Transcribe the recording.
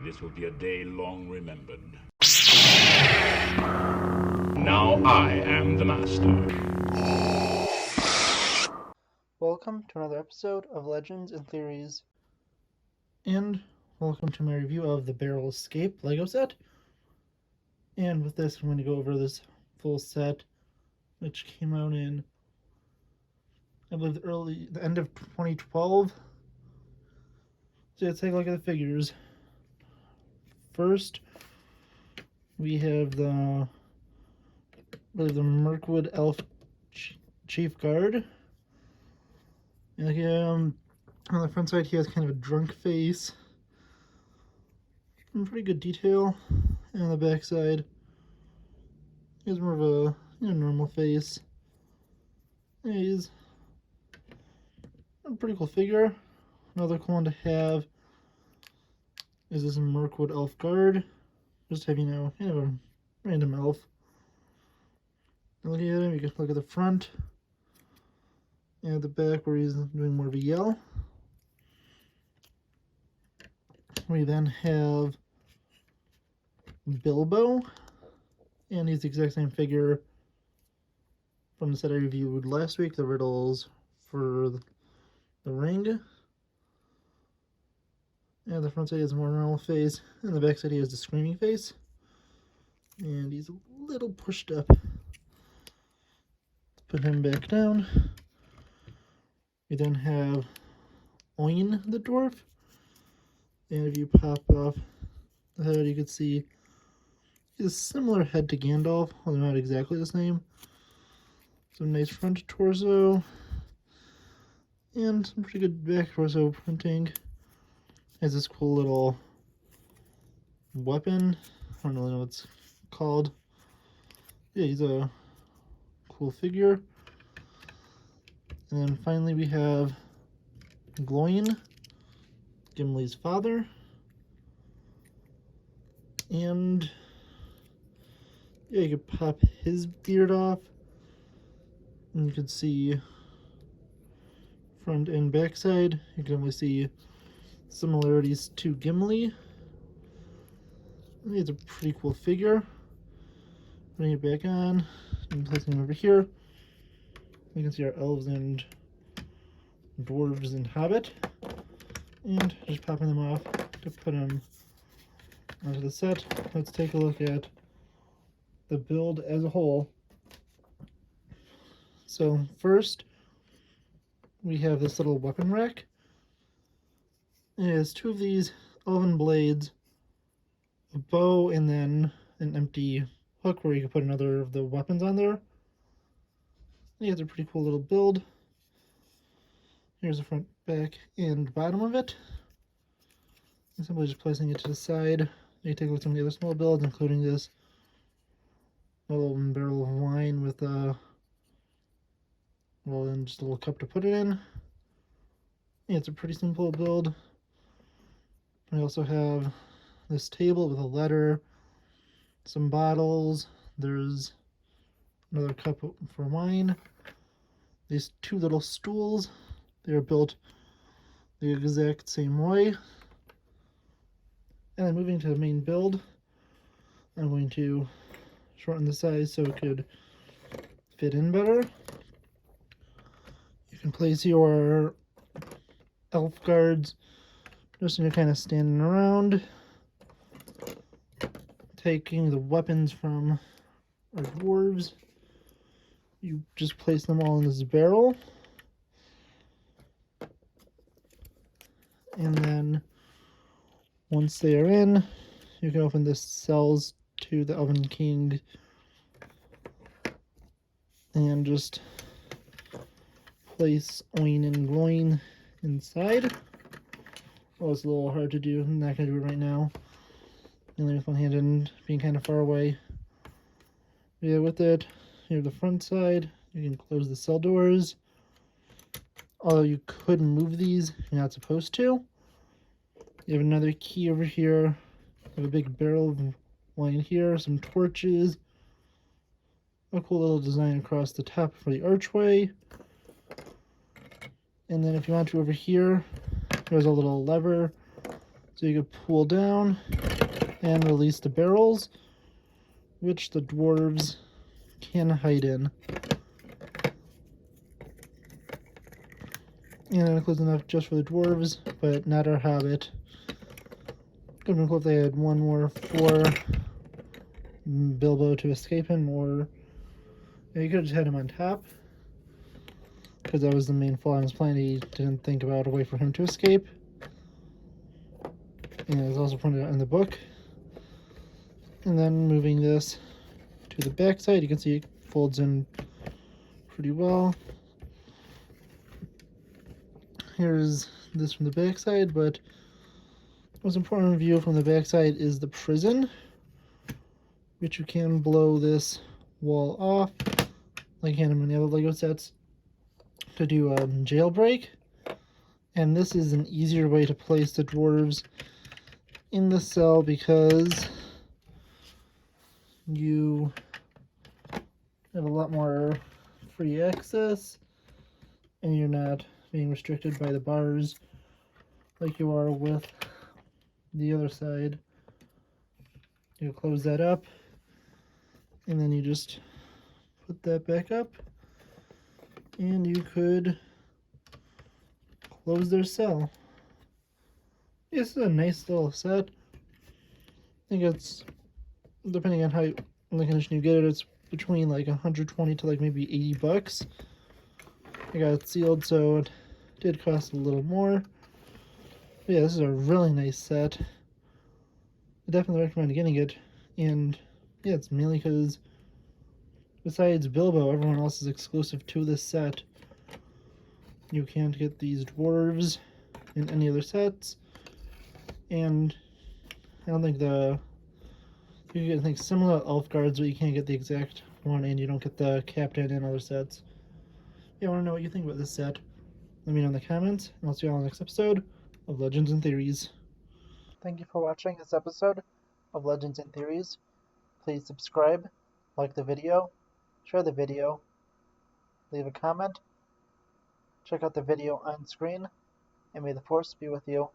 This will be a day long remembered. Now I am the master. Welcome to another episode of Legends and Theories. And welcome to my review of the Barrel Escape Lego set. And with this, I'm going to go over this full set, which came out in, I believe, the end of 2012. So let's take a look at the figures. First, we have the Mirkwood Elf Chief Guard. And on the front side, he has kind of a drunk face. Some pretty good detail. And on the back side, he has more of a normal face. Yeah, he's a pretty cool figure. Another cool one to have is this Mirkwood Elf Guard. Just have, kind of a random elf. Looking at him, you can look at the front and at the back where he's doing more of a yell. We then have Bilbo, and he's the exact same figure from the set I reviewed last week, the riddles for the ring. And the front side has a more normal face, and the back side he has the screaming face. And he's a little pushed up. Let's put him back down. We then have Oin the dwarf. And if you pop off the head, you can see he has a similar head to Gandalf, although not exactly the same. Some nice front torso. And some pretty good back torso printing. Has this cool little weapon. I don't really know what it's called. Yeah, he's a cool figure. And then finally we have Gloin, Gimli's father. And yeah, you could pop his beard off. And you can see front and back side. You can only see similarities to Gimli. I think it's a pretty cool figure. Putting it back on and placing him over here. You can see our elves and dwarves and Hobbit. And just popping them off to put them onto the set. Let's take a look at the build as a whole. So first, we have this little weapon rack. It has two of these elven blades, a bow, and then an empty hook where you can put another of the weapons on there. It has a pretty cool little build. Here's the front, back, and bottom of it. And simply just placing it to the side. You take a look at some of the other small builds, including this little barrel of wine with and just a little cup to put it in. Yeah, it's a pretty simple build. We also have this table with a letter, some bottles. There's another cup for wine. These two little stools. They are built the exact same way. And then moving to the main build, I'm going to shorten the size so it could fit in better. You can place your elf guards just kind of standing around, taking the weapons from our dwarves. You just place them all in this barrel. And then once they are in, you can open the cells to the Elven King and just place Oin and Gloin inside. Well, it's a little hard to do. I'm not going to do it right now. Only with one hand and being kind of far away. Yeah, with it, here's the front side. You can close the cell doors. Although you could move these, you're not supposed to. You have another key over here. You have a big barrel of wine here, some torches. A cool little design across the top for the archway. And then if you want to over here, there's a little lever So you could pull down and release the barrels, which the dwarves can hide in. And that includes enough just for the dwarves, but not our hobbit. Could have been cool if they had one more for Bilbo to escape him, or you could have just had him on top, because that was the main flaw in his plan. He didn't think about a way for him to escape. And it's also pointed out in the book. And then moving this to the back side, you can see it folds in pretty well. Here's this from the back side, but the most important view from the back side is the prison, which you can blow this wall off, like in many other Lego sets, to do a jailbreak. And this is an easier way to place the dwarves in the cell because you have a lot more free access and you're not being restricted by the bars like you are with the other side. You close that up and then you just put that back up and you could close their cell. This is a nice little set. I think it's, depending on how in the condition you get it, it's between like 120 to like maybe $80. I got it sealed, so it did cost a little more. But yeah, this is a really nice set. I definitely recommend getting it. And yeah, it's mainly because besides Bilbo, everyone else is exclusive to this set. You can't get these dwarves in any other sets. And I don't think you get things similar to elf guards, but you can't get the exact one, and you don't get the captain in other sets. Yeah, I want to know what you think about this set. Let me know in the comments, and I'll see you all in the next episode of Legends and Theories. Thank you for watching this episode of Legends and Theories. Please subscribe, like the video, share the video, leave a comment, check out the video on screen, and may the Force be with you.